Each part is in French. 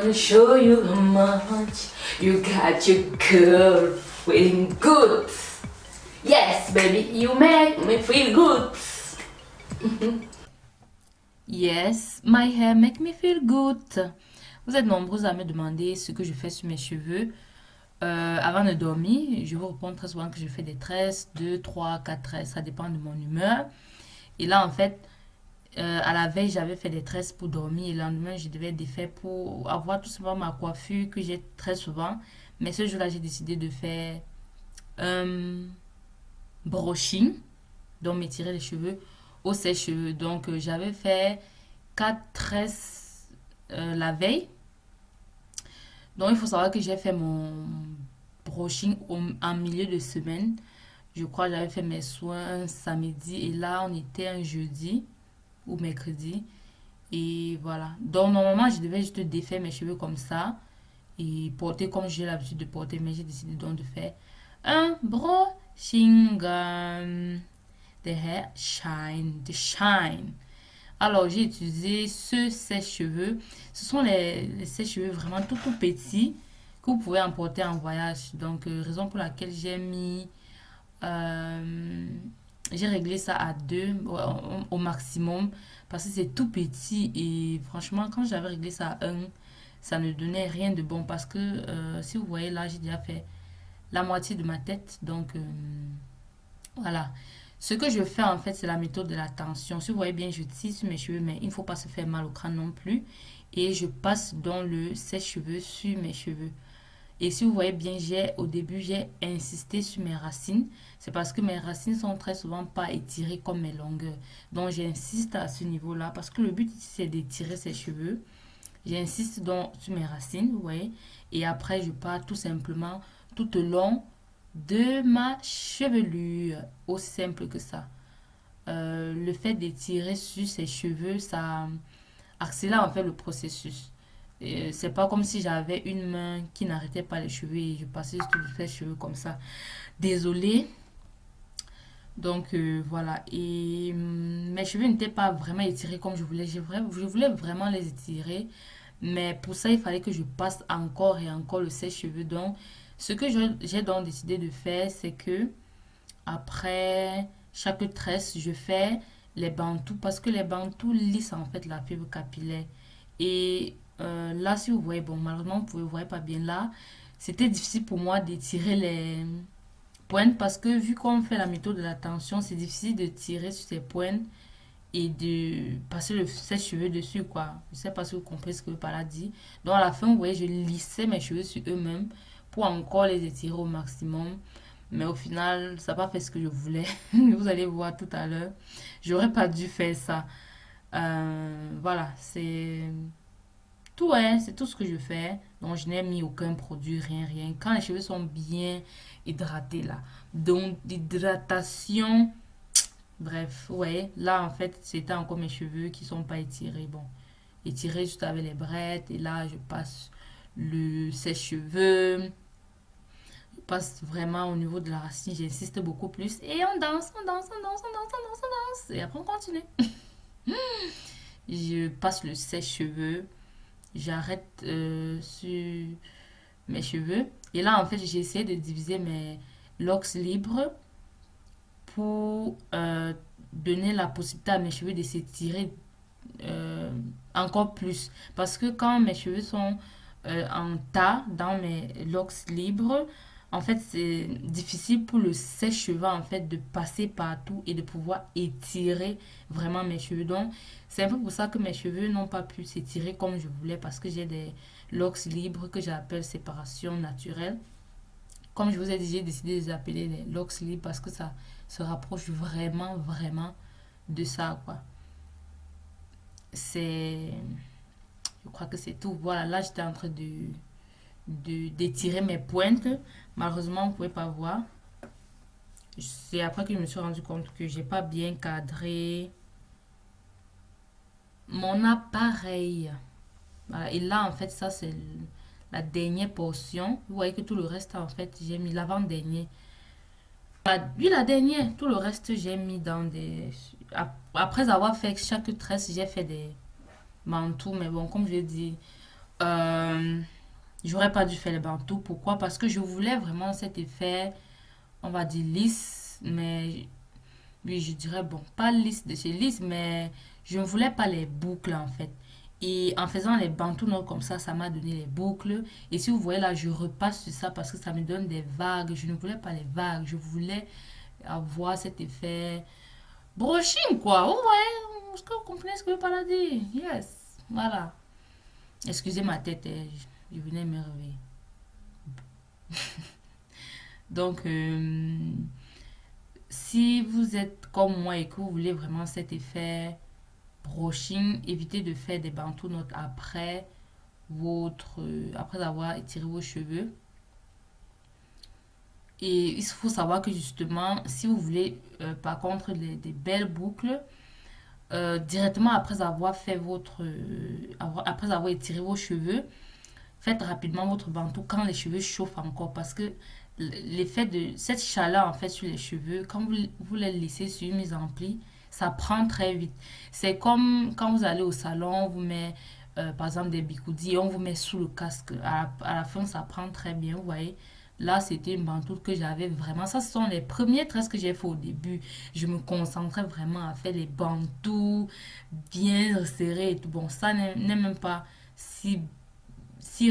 wanna show you how much you got your girl feeling good. Yes, baby, you make me feel good. Yes, my hair make me feel good. Vous êtes nombreux à me demander ce que je fais sur mes cheveux. Avant de dormir, je vous réponds très souvent que je fais des tresses, 2, 3, 4 tresses, ça dépend de mon humeur. Et là, en fait, à la veille, j'avais fait des tresses pour dormir et le lendemain, je devais défaire pour avoir tout simplement ma coiffure que j'ai très souvent. Mais ce jour-là, j'ai décidé de faire un brushing, donc m'étirer les cheveux au sèche-cheveux. Donc, j'avais fait 4 tresses la veille. Donc, il faut savoir que j'ai fait mon brushing en milieu de semaine. Je crois que j'avais fait mes soins un samedi et là, on était un jeudi ou mercredi. Et voilà. Donc, normalement, je devais juste défaire mes cheveux comme ça et porter comme j'ai l'habitude de porter. Mais j'ai décidé donc de faire un brushing. The hair shine, the shine. Alors, j'ai utilisé ce sèche-cheveux. Ce sont les sèche-cheveux vraiment tout petits que vous pouvez emporter en voyage. Donc, raison pour laquelle j'ai réglé ça à 2 au maximum parce que c'est tout petit et franchement, quand j'avais réglé ça à 1, ça ne donnait rien de bon parce que si vous voyez là, j'ai déjà fait la moitié de ma tête. Donc, voilà. Ce que je fais en fait, c'est la méthode de la tension. Si vous voyez bien, je tire sur mes cheveux, mais il ne faut pas se faire mal au crâne non plus. Et je passe dans le sèche-cheveux sur mes cheveux. Et si vous voyez bien, au début, j'ai insisté sur mes racines. C'est parce que mes racines sont très souvent pas étirées comme mes longueurs. Donc, j'insiste à ce niveau-là parce que le but, c'est d'étirer ses cheveux. J'insiste donc sur mes racines, vous voyez. Et après, je pars tout simplement tout au long de ma chevelure. Aussi simple que ça. Le fait d'étirer sur ses cheveux, ça accélère en fait le processus. C'est pas comme si j'avais une main qui n'arrêtait pas les cheveux et je passais sur les cheveux comme ça. Désolée. Donc voilà. Et mes cheveux n'étaient pas vraiment étirés comme je voulais. Je voulais vraiment les étirer. Mais pour ça, il fallait que je passe encore et encore le sèche-cheveux. Donc, ce que j'ai donc décidé de faire, c'est que après chaque tresse, je fais les bantous parce que les bantous lissent en fait la fibre capillaire. Et là, si vous voyez, bon, malheureusement, vous ne voyez pas bien là, c'était difficile pour moi d'étirer les pointes parce que vu qu'on fait la méthode de la tension, c'est difficile de tirer sur ces pointes et de passer le sèche-cheveux dessus, quoi. Je sais pas si vous comprenez ce que par là dit. Donc, à la fin, vous voyez, je lissais mes cheveux sur eux-mêmes pour encore les étirer au maximum. Mais au final, ça n'a pas fait ce que je voulais. Vous allez voir tout à l'heure. J'aurais pas dû faire ça. Voilà, c'est tout, hein, c'est tout ce que je fais. Donc, je n'ai mis aucun produit, rien, rien. Quand les cheveux sont bien hydratés, là. Donc, l'hydratation, bref, ouais. Là, en fait, c'était encore mes cheveux qui sont pas étirés. Bon, étirés juste avec les brettes. Et là, je passe le sèche-cheveux. Je passe vraiment au niveau de la racine. J'insiste beaucoup plus. Et on danse, on danse, on danse, on danse, on danse, on danse. Et après, on continue. Je passe le sèche-cheveux. J'arrête sur mes cheveux. Et là, en fait, j'ai essayé de diviser mes locks libres pour donner la possibilité à mes cheveux de s'étirer encore plus. Parce que quand mes cheveux sont en tas dans mes locks libres, en fait, c'est difficile pour le sèche-cheveux en fait de passer partout et de pouvoir étirer vraiment mes cheveux. Donc, c'est un peu pour ça que mes cheveux n'ont pas pu s'étirer comme je voulais parce que j'ai des locks libres que j'appelle séparation naturelle. Comme je vous ai dit, j'ai décidé de les appeler les locks libres parce que ça se rapproche vraiment, vraiment de ça, quoi. C'est... Je crois que c'est tout. Voilà, là, j'étais en train d'étirer mes pointes. Malheureusement, vous ne pouvez pas voir. C'est après que je me suis rendu compte que j'ai pas bien cadré mon appareil. Voilà. Et là, en fait, ça, c'est la dernière portion. Vous voyez que tout le reste, en fait, j'ai mis l'avant-dernier. Oui, la dernière. Tout le reste, j'ai mis dans des... Après avoir fait chaque tresse, j'ai fait des manteaux. Mais bon, comme je l'ai dit, Euh, J'aurais pas dû faire les bantous. Pourquoi? Parce que je voulais vraiment cet effet, on va dire lisse, mais oui, je dirais, bon, pas lisse de chez lisse, mais je ne voulais pas les boucles en fait. Et en faisant les bantous noirs comme ça m'a donné les boucles. Et si vous voyez là, je repasse sur ça parce que ça me donne des vagues. Je ne voulais pas les vagues, je voulais avoir cet effet brushing quoi. Vous voyez, est-ce que vous comprenez ce que je veux pas dire? Yes, voilà. Excusez ma tête, je venais me réveiller. Donc, si vous êtes comme moi et que vous voulez vraiment cet effet brushing, évitez de faire des bandeaux notes après avoir étiré vos cheveux. Et il faut savoir que justement, si vous voulez par contre des belles boucles, directement après avoir fait après avoir étiré vos cheveux, faites rapidement votre bandeau quand les cheveux chauffent encore parce que l'effet de cette chaleur en fait sur les cheveux, quand vous les laissez sur une mise en pli, ça prend très vite. C'est comme quand vous allez au salon, on vous met par exemple des bigoudis et on vous met sous le casque. À la fin, ça prend très bien, vous voyez. Là, c'était une bantoute que j'avais vraiment. Ça, ce sont les premiers tresses que j'ai fait au début. Je me concentrais vraiment à faire les bantous bien resserrés et tout. Bon, ça n'est même pas si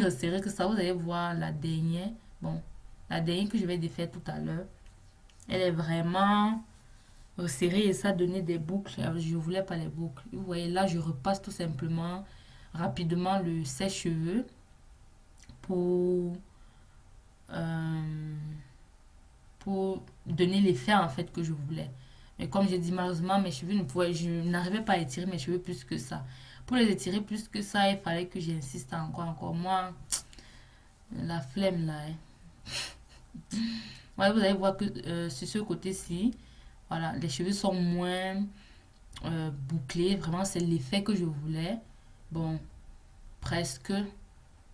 resserré que ça. Vous allez voir la dernière. Bon, la dernière que je vais défaire tout à l'heure. Elle est vraiment resserrée et ça donnait des boucles. Alors, je ne voulais pas les boucles. Vous voyez, là, je repasse tout simplement rapidement le sèche-cheveux pour euh, pour donner l'effet en fait que je voulais. Mais comme j'ai dit, malheureusement, je n'arrivais pas à étirer mes cheveux plus que ça. Pour les étirer plus que ça, il fallait que j'insiste encore. Moi, la flemme là. Ouais, vous allez voir que sur ce côté-ci, voilà, les cheveux sont moins bouclés. Vraiment, c'est l'effet que je voulais. Bon, presque.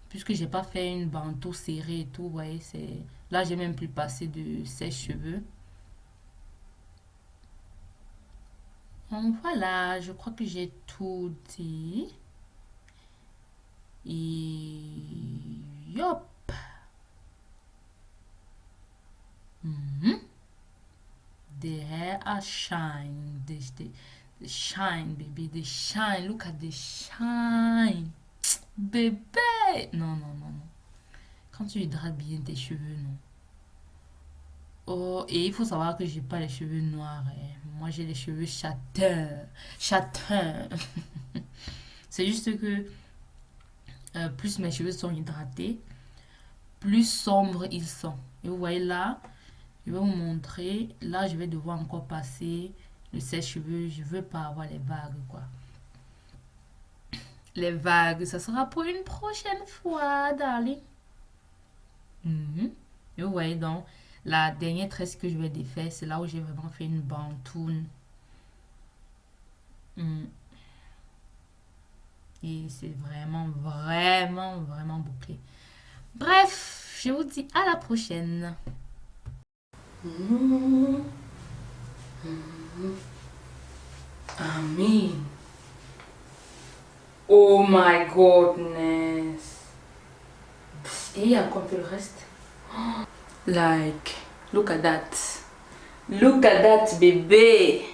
Puisque j'ai pas fait une bandeau serrée et tout, vous voyez, c'est... Là, j'ai même plus passé de sèche-cheveux. Donc voilà, je crois que j'ai tout dit. Et... Yop! Mhm. The hair are shine. The shine, baby. The shine. Look at the shine. Bébé! Non, non, non, non. Quand tu hydrates bien tes cheveux, non. Oh, et il faut savoir que j'ai pas les cheveux noirs, hein. Moi, j'ai les cheveux châtains. Châtains. C'est juste que plus mes cheveux sont hydratés, plus sombres ils sont. Et vous voyez là, je vais vous montrer. Là, je vais devoir encore passer le sèche-cheveux. Je veux pas avoir les vagues, quoi. Les vagues, ça sera pour une prochaine fois, darling. Mhm. Et vous voyez donc, la dernière tresse que je vais défaire, c'est là où j'ai vraiment fait une bantoune. Mhm. Et c'est vraiment bouclé. Bref, je vous dis à la prochaine. Mhm. Amen. Oh my goodness. Et il y a encore le reste. Like, look at that. Look at that, baby.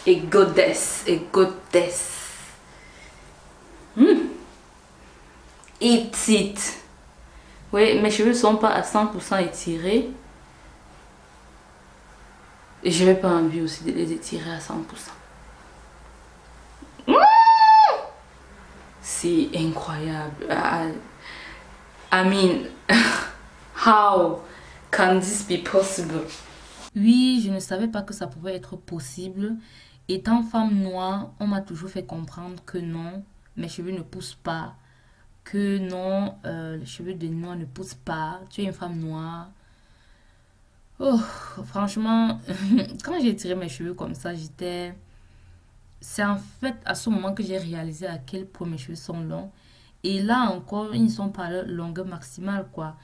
A goddess, a goddess. Eat it. Oui, mes cheveux sont pas à 100% étirés. Et je n'ai pas envie aussi de les étirer à 100%. C'est incroyable. I mean, how can this be possible? Oui, je ne savais pas que ça pouvait être possible. Étant femme noire, on m'a toujours fait comprendre que non, mes cheveux ne poussent pas. Que non, les cheveux des noirs ne poussent pas. Tu es une femme noire. Oh, franchement, quand j'ai tiré mes cheveux comme ça, j'étais... C'est en fait à ce moment que j'ai réalisé à quel point mes cheveux sont longs. Et là encore, ils ne sont pas à leur longueur maximale, quoi.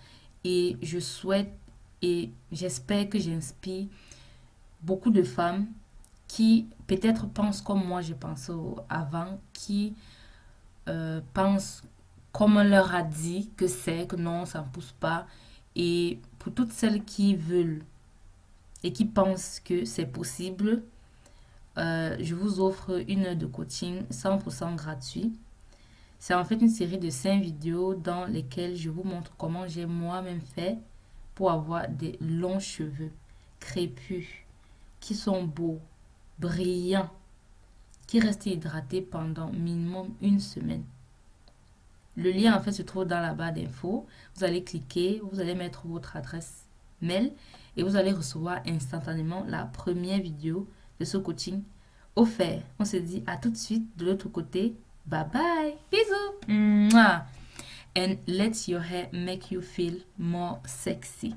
Et je souhaite et j'espère que j'inspire beaucoup de femmes qui peut-être pensent comme moi je pensais avant, qui pensent comme on leur a dit que c'est, que non, ça ne pousse pas. Et pour toutes celles qui veulent et qui pensent que c'est possible, je vous offre une heure de coaching 100% gratuit. C'est en fait une série de 5 vidéos dans lesquelles je vous montre comment j'ai moi-même fait pour avoir des longs cheveux crépus, qui sont beaux, brillants, qui restent hydratés pendant minimum une semaine. Le lien en fait se trouve dans la barre d'infos. Vous allez cliquer, vous allez mettre votre adresse mail et vous allez recevoir instantanément la première vidéo de ce coaching offert. On se dit à tout de suite de l'autre côté. Bye bye. Bisous. Mouah. And let your hair make you feel more sexy.